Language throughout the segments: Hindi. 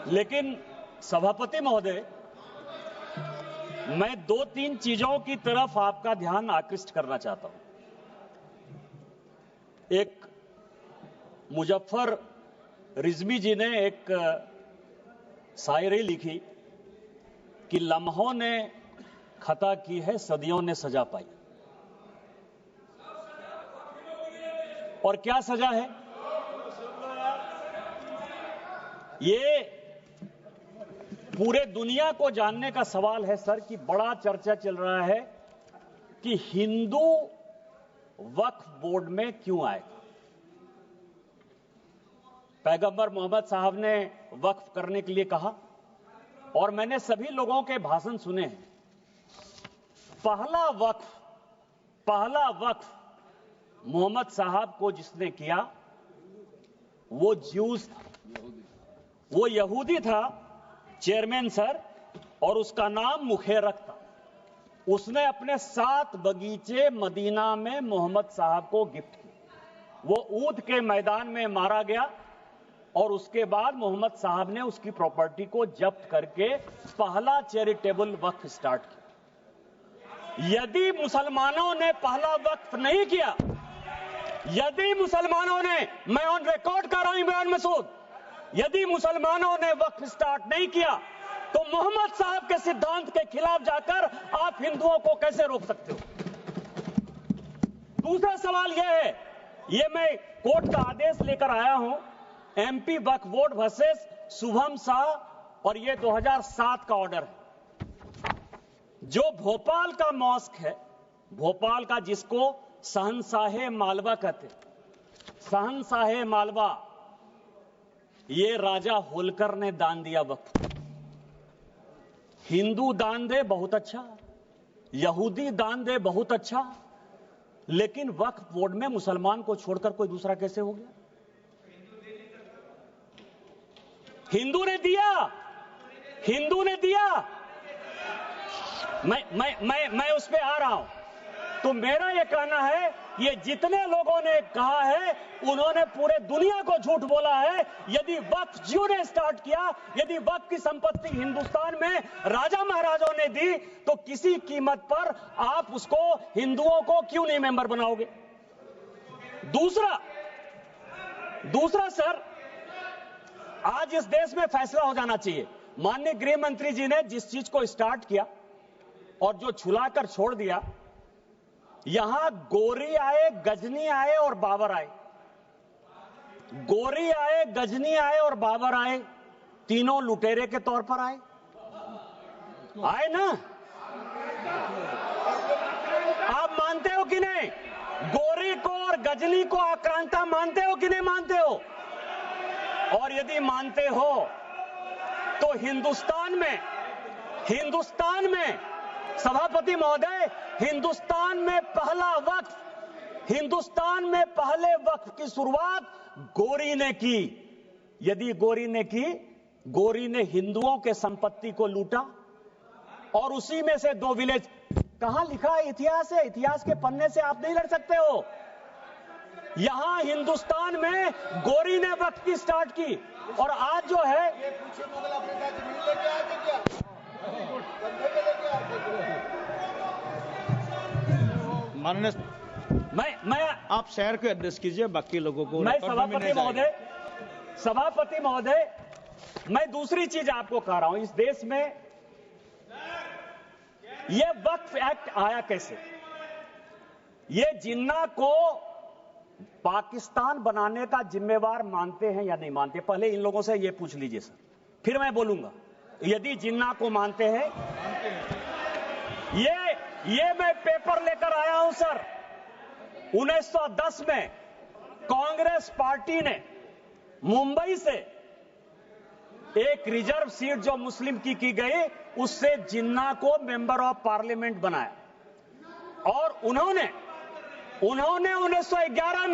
लेकिन सभापति महोदय, मैं 2-3 चीजों की तरफ आपका ध्यान आकृष्ट करना चाहता हूं। एक मुजफ्फर रिजवी जी ने एक शायरी लिखी कि लम्हों ने खता की है, सदियों ने सजा पाई। और क्या सजा है? ये पूरे दुनिया को जानने का सवाल है सर कि बड़ा चर्चा चल रहा है कि हिंदू वक्फ बोर्ड में क्यों आएगा। पैगंबर मोहम्मद साहब ने वक्फ करने के लिए कहा और मैंने सभी लोगों के भाषण सुने हैं। पहला वक्फ मोहम्मद साहब को जिसने किया वो ज्यूज था, वो यहूदी था चेयरमैन सर, और उसका नाम मुखेरक था। उसने अपने 7 बगीचे मदीना में मोहम्मद साहब को गिफ्ट किए। वो ऊद के मैदान में मारा गया और उसके बाद मोहम्मद साहब ने उसकी प्रॉपर्टी को जब्त करके पहला चैरिटेबल वक्फ स्टार्ट किया। यदि मुसलमानों ने पहला वक्फ नहीं किया, यदि मुसलमानों ने, मैं ऑन रिकॉर्ड कर रहा हूं बयान मसूद, यदि मुसलमानों ने वक्फ स्टार्ट नहीं किया तो मोहम्मद साहब के सिद्धांत के खिलाफ जाकर आप हिंदुओं को कैसे रोक सकते हो? दूसरा सवाल यह है, यह मैं कोर्ट का आदेश लेकर आया हूं, एमपी वक्फ बोर्ड वर्सेस शुभम शाह, और यह 2007 का ऑर्डर है। जो भोपाल का मॉस्क है, भोपाल का, जिसको शहंशाहे मालवा कहते, शहंशाहे मालवा, ये राजा होलकर ने दान दिया वक्फ। हिंदू दान दे बहुत अच्छा, यहूदी दान दे बहुत अच्छा, लेकिन वक्फ बोर्ड में मुसलमान को छोड़कर कोई दूसरा कैसे हो गया? हिंदू ने दिया, हिंदू ने दिया। मैं उस पे आ रहा हूं। तो मेरा यह कहना है, ये जितने लोगों ने कहा है उन्होंने पूरे दुनिया को झूठ बोला है। यदि वक्फ जियो ने स्टार्ट किया, यदि वक्फ की संपत्ति हिंदुस्तान में राजा महाराजाओं ने दी, तो किसी कीमत पर आप उसको, हिंदुओं को क्यों नहीं मेंबर बनाओगे? दूसरा सर, आज इस देश में फैसला हो जाना चाहिए। माननीय गृह मंत्री जी ने जिस चीज को स्टार्ट किया और जो छुलाकर छोड़ दिया, यहां गोरी आए, गजनी आए और बाबर आए, गोरी आए, गजनी आए और बाबर आए, तीनों लुटेरे के तौर पर आए ना? आप मानते हो कि नहीं? गोरी को और गजनी को आक्रांता मानते हो कि नहीं मानते हो? और यदि मानते हो तो हिंदुस्तान में सभापति महोदय, हिंदुस्तान में पहले वक्फ की शुरुआत गोरी ने की। यदि गोरी ने की, गोरी ने हिंदुओं के संपत्ति को लूटा और उसी में से 2 विलेज, कहां लिखा है? इतिहास है, इतिहास के पन्ने से आप नहीं लड़ सकते हो। यहां हिंदुस्तान में गोरी ने वक्फ की स्टार्ट की, और आज जो है माननीय, मैं आप शहर को एड्रेस कीजिए, बाकी लोगों को। मैं सभापति महोदय, मैं दूसरी चीज आपको कह रहा हूं, इस देश में यह वक्फ एक्ट आया कैसे? ये जिन्ना को पाकिस्तान बनाने का जिम्मेवार मानते हैं या नहीं मानते? पहले इन लोगों से ये पूछ लीजिए सर, फिर मैं बोलूंगा। यदि जिन्ना को मानते हैं, ये मैं पेपर लेकर आया हूं सर। 1910 में कांग्रेस पार्टी ने मुंबई से एक रिजर्व सीट जो मुस्लिम की गई, उससे जिन्ना को मेंबर ऑफ पार्लियामेंट बनाया, और उन्होंने 1911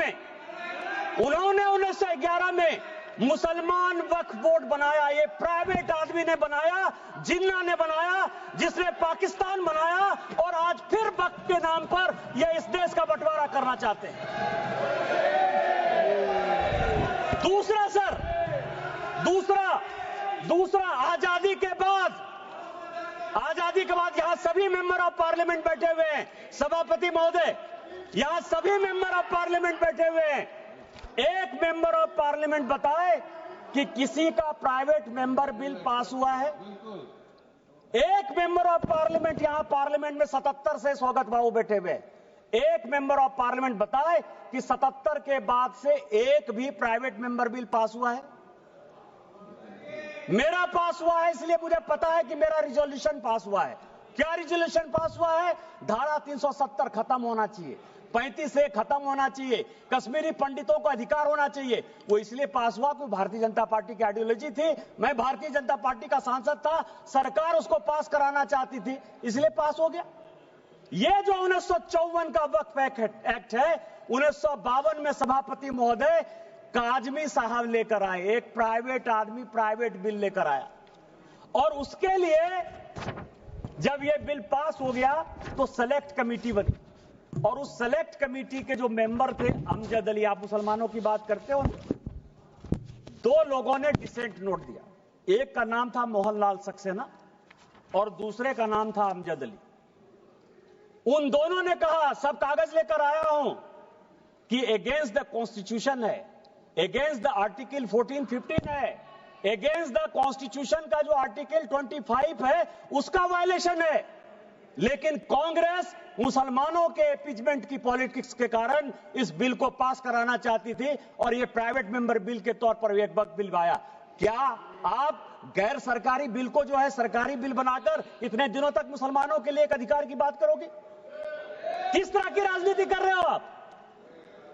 में मुसलमान वक्फ बोर्ड बनाया। ये प्राइवेट आदमी ने बनाया, जिन्ना ने बनाया, जिसने पाकिस्तान बनाया, और आज फिर वक्फ के नाम पर ये इस देश का बंटवारा करना चाहते हैं। दूसरा दूसरा, आजादी के बाद यहां सभी मेंबर ऑफ पार्लियामेंट बैठे हुए हैं। सभापति महोदय, यहां सभी मेंबर ऑफ पार्लियामेंट बैठे हुए हैं। एक मेंबर ऑफ पार्लियामेंट बताए कि किसी का प्राइवेट मेंबर बिल पास हुआ है? एक मेंबर ऑफ पार्लियामेंट, यहां पार्लियामेंट में 77 से स्वागत बाबू बैठे हुए, एक मेंबर ऑफ पार्लियामेंट बताए कि 77 के बाद से एक भी प्राइवेट मेंबर बिल पास हुआ है? मेरा पास हुआ है, इसलिए मुझे पता है कि मेरा रिजोल्यूशन पास हुआ है। क्या रिजोल्यूशन पास हुआ है? धारा 370 खत्म होना चाहिए, 35A खत्म होना चाहिए, कश्मीरी पंडितों को अधिकार होना चाहिए। वो इसलिए पास हुआ कि भारतीय जनता पार्टी की आइडियोलॉजी थी। मैं भारतीय जनता पार्टी का सांसद था, सरकार उसको पास कराना चाहती थी, इसलिए पास हो गया। ये जो 1954 का वक्फ एक्ट है, 1952 में सभापति महोदय काजमी साहब लेकर आए, एक प्राइवेट आदमी प्राइवेट बिल लेकर आया, और उसके लिए जब ये बिल पास हो गया तो सेलेक्ट कमेटी बनी, और उस सेलेक्ट कमेटी के जो मेंबर थे, अमजद अली, आप मुसलमानों की बात करते हो, दो लोगों ने डिसेंट नोट दिया। एक का नाम था मोहनलाल सक्सेना और दूसरे का नाम था अमजद अली। उन दोनों ने कहा, सब कागज लेकर आया हूं, कि अगेंस्ट द कॉन्स्टिट्यूशन है, अगेंस्ट द आर्टिकल 14-15 है, अगेंस्ट द कॉन्स्टिट्यूशन का जो आर्टिकल 25 है उसका वायलेशन है। लेकिन कांग्रेस मुसलमानों के एपीजमेंट की पॉलिटिक्स के कारण इस बिल को पास कराना चाहती थी, और यह प्राइवेट मेंबर बिल के तौर पर एक वक्त बिल आया। क्या आप गैर सरकारी बिल को जो है सरकारी बिल बनाकर इतने दिनों तक मुसलमानों के लिए एक अधिकार की बात करोगे? किस तरह की राजनीति कर रहे हो आप?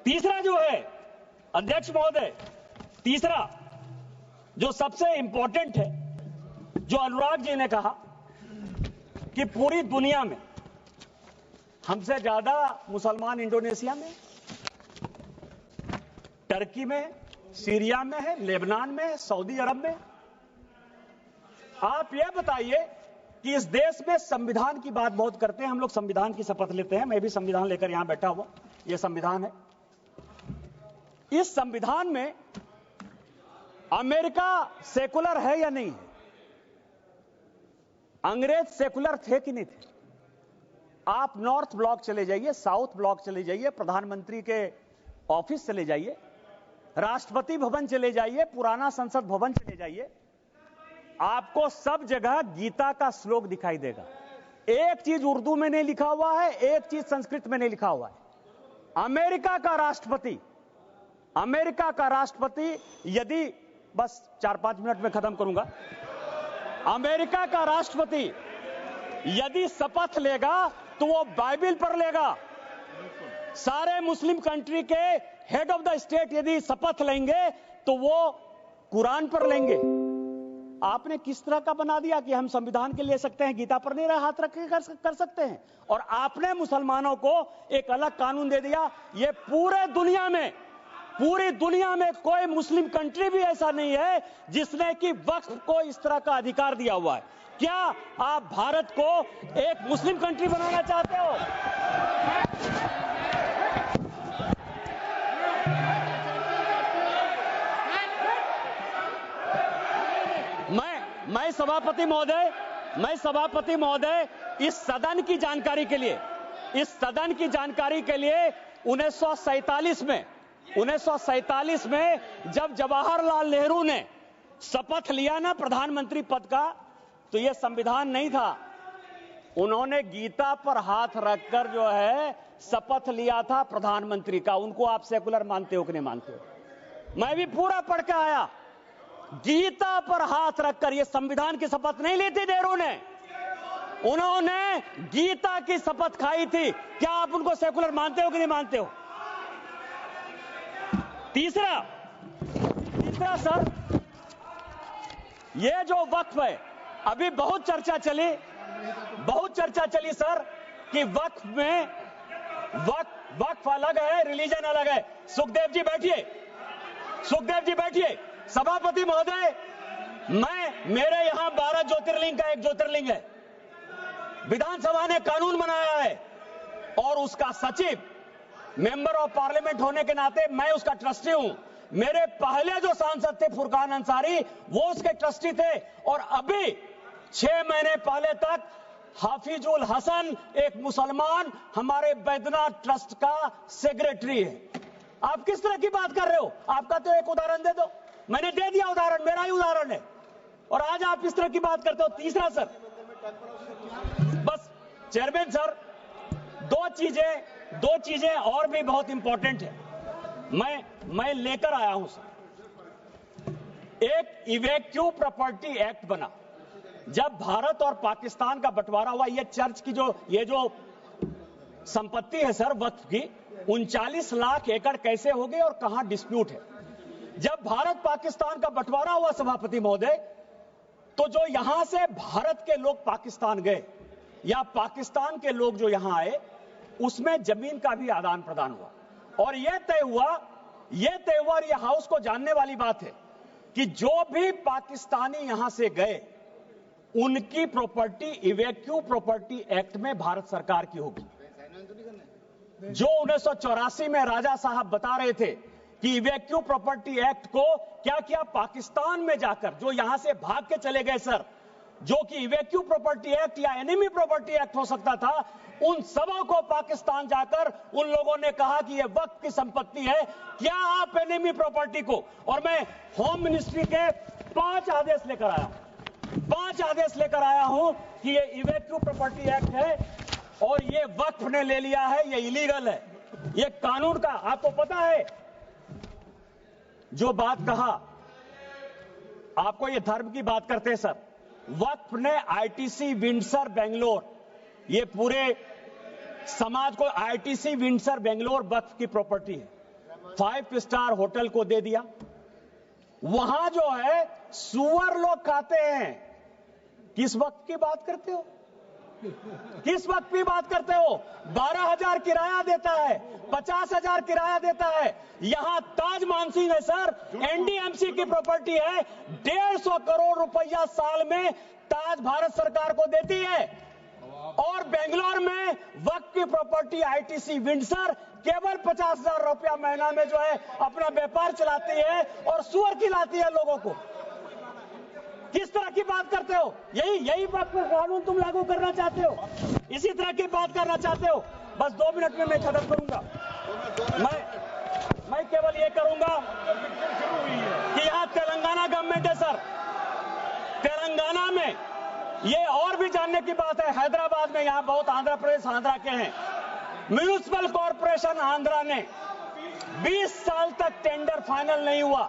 तीसरा जो है अध्यक्ष महोदय, तीसरा जो सबसे इंपॉर्टेंट है, जो अनुराग जी ने कहा कि पूरी दुनिया में हमसे ज्यादा मुसलमान इंडोनेशिया में, टर्की में, सीरिया में है, लेबनान में है, सऊदी अरब में। आप यह बताइए कि इस देश में संविधान की बात बहुत करते हैं, हम लोग संविधान की शपथ लेते हैं, मैं भी संविधान लेकर यहां बैठा हुआ, यह संविधान है। इस संविधान में अमेरिका सेकुलर है या नहीं है? अंग्रेज सेकुलर थे कि नहीं थे? आप नॉर्थ ब्लॉक चले जाइए, साउथ ब्लॉक चले जाइए, प्रधानमंत्री के ऑफिस चले जाइए, राष्ट्रपति भवन चले जाइए, पुराना संसद भवन चले जाइए, आपको सब जगह गीता का श्लोक दिखाई देगा। एक चीज उर्दू में नहीं लिखा हुआ है, एक चीज संस्कृत में नहीं लिखा हुआ है। अमेरिका का राष्ट्रपति यदि, बस 4-5 मिनट में खत्म करूंगा, अमेरिका का राष्ट्रपति यदि शपथ लेगा तो वो बाइबिल पर लेगा। सारे मुस्लिम कंट्री के हेड ऑफ द स्टेट यदि शपथ लेंगे तो वो कुरान पर लेंगे। आपने किस तरह का बना दिया कि हम संविधान के ले सकते हैं, गीता पर नहीं हाथ रख के कर सकते हैं, और आपने मुसलमानों को एक अलग कानून दे दिया। ये पूरी दुनिया में कोई मुस्लिम कंट्री भी ऐसा नहीं है जिसने कि वक्फ को इस तरह का अधिकार दिया हुआ है। क्या आप भारत को एक मुस्लिम कंट्री बनाना चाहते हो? मैं सभापति महोदय इस सदन की जानकारी के लिए 1947 में जब जवाहरलाल नेहरू ने शपथ लिया ना प्रधानमंत्री पद का, तो यह संविधान नहीं था। उन्होंने गीता पर हाथ रखकर जो है शपथ लिया था प्रधानमंत्री का। उनको आप सेकुलर मानते हो कि नहीं मानते हो? मैं भी पूरा पढ़ के आया। गीता पर हाथ रखकर, यह संविधान की शपथ नहीं ली थी नेहरू ने, उन्होंने गीता की शपथ खाई थी। क्या आप उनको सेकुलर मानते हो कि नहीं मानते हो? तीसरा सर, ये जो वक्फ है, अभी बहुत चर्चा चली सर कि वक्फ में वक्फ अलग है, रिलीजन अलग है। सुखदेव जी बैठिए। सभापति महोदय, मेरे यहां 12 ज्योतिर्लिंग का एक ज्योतिर्लिंग है। विधानसभा ने कानून बनाया है और उसका सचिव मेंबर ऑफ पार्लियामेंट होने के नाते मैं उसका ट्रस्टी हूं। मेरे पहले जो सांसद थे फुरकान अंसारी, वो उसके ट्रस्टी थे, और अभी 6 महीने पहले तक हाफिजुल हसन, एक मुसलमान, हमारे बैद्यनाथ ट्रस्ट का सेक्रेटरी है। आप किस तरह की बात कर रहे हो? आपका तो एक उदाहरण दे दो। मैंने दे दिया उदाहरण, मेरा ही उदाहरण है, और आज आप इस तरह की बात करते हो। तीसरा सर, बस चेयरमैन सर, दो चीजें और भी बहुत इंपॉर्टेंट है, मैं लेकर आया हूं सर। एक इवैक्यू प्रॉपर्टी एक्ट बना। जब भारत और पाकिस्तान का बंटवारा हुआ, ये चर्च की ये जो संपत्ति है सर वक्फ की, 39 लाख एकड़ कैसे हो गई और कहां डिस्प्यूट है? जब भारत पाकिस्तान का बंटवारा हुआ सभापति महोदय, तो जो यहां से भारत के लोग पाकिस्तान गए या पाकिस्तान के लोग जो यहां आए, उसमें जमीन का भी आदान प्रदान हुआ, और यह तय हुआ, और यह हाउस को जानने वाली बात है कि जो भी पाकिस्तानी यहां से गए, उनकी प्रॉपर्टी इवैक्यू प्रॉपर्टी एक्ट में भारत सरकार की होगी। जो 1984 में राजा साहब बता रहे थे कि इवैक्यू प्रॉपर्टी एक्ट को क्या किया, पाकिस्तान में जाकर जो यहां से भाग के चले गए सर, जो कि इवैक्यू प्रॉपर्टी एक्ट या एनिमी प्रॉपर्टी एक्ट हो सकता था, उन सबों को पाकिस्तान जाकर उन लोगों ने कहा कि यह वक्त की संपत्ति है, क्या आप एनिमी प्रॉपर्टी को, और मैं होम मिनिस्ट्री के 5 आदेश लेकर आया हूं कि ये इवैक्यू प्रॉपर्टी एक्ट है और ये वक्फ ने ले लिया है, ये इलीगल है, ये कानून का। आपको पता है जो बात कहा, आपको ये धर्म की बात करते हैं सर, वक्फ ने आईटीसी विंडसर बेंगलोर, ये पूरे समाज को आईटीसी विंडसर बेंगलोर वक्फ की प्रॉपर्टी है, 5 स्टार होटल को दे दिया। वहां जो है सुअर लोग खाते हैं। किस वक्त की बात करते हो? किस वक्त की बात करते हो? 12,000 किराया देता है, 50,000 किराया देता है। यहां ताज मानसिंह है सर, एनडीएमसी की प्रॉपर्टी है, 150 करोड़ रुपया साल में ताज भारत सरकार को देती है। और बेंगलोर में वक्त की प्रॉपर्टी आईटीसी विंडसर केवल 50,000 रुपया महीना में जो है अपना व्यापार चलाती है और सुअर खिलाती है लोगों को। किस तरह की बात करते हो? यही वक्त कानून तुम लागू करना चाहते हो, इसी तरह की बात करना चाहते हो। बस 2 मिनट में मैं खत्म करूंगा। मैं केवल ये करूंगा कि यहां तेलंगाना गवर्नमेंट है सर, तेलंगाना में ये और भी जानने की बात है, हैदराबाद में यहां बहुत आंध्र प्रदेश आंध्रा के हैं, म्युनिसिपल कॉर्पोरेशन आंध्रा ने 20 साल तक टेंडर फाइनल नहीं हुआ,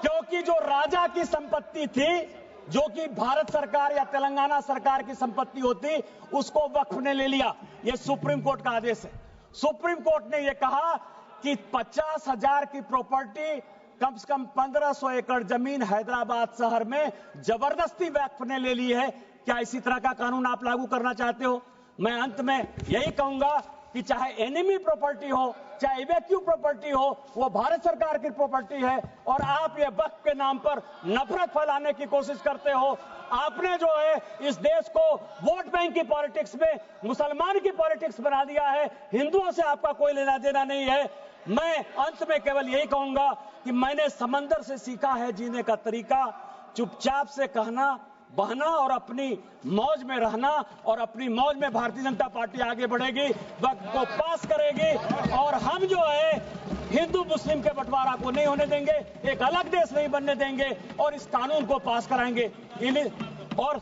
क्योंकि जो राजा की संपत्ति थी, जो कि भारत सरकार या तेलंगाना सरकार की संपत्ति होती, उसको वक्फ ने ले लिया। यह सुप्रीम कोर्ट का आदेश है। सुप्रीम कोर्ट ने यह कहा कि 50,000 की प्रॉपर्टी, कम से कम 1500 एकड़ जमीन हैदराबाद शहर में जबरदस्ती वक्फ ने ले ली है। क्या इसी तरह का कानून आप लागू करना चाहते हो? मैं अंत में यही कहूंगा कि चाहे एनिमी प्रॉपर्टी हो, चाहे इवैक्यू प्रॉपर्टी हो, वो भारत सरकार की प्रॉपर्टी है, और आप ये वक्फ के नाम पर नफरत फैलाने की कोशिश करते हो। आपने जो है इस देश को वोट बैंक की पॉलिटिक्स में मुसलमान की पॉलिटिक्स बना दिया है, हिंदुओं से आपका कोई लेना देना नहीं है। मैं अंत में केवल यही कहूंगा कि मैंने समंदर से सीखा है जीने का तरीका, चुपचाप से कहना, बहना और अपनी मौज में रहना, और अपनी मौज में भारतीय जनता पार्टी आगे बढ़ेगी, वक्त को पास करेगी, और हम जो है हिंदू मुस्लिम के बंटवारा को नहीं होने देंगे, एक अलग देश नहीं बनने देंगे, और इस कानून को पास कराएंगे। और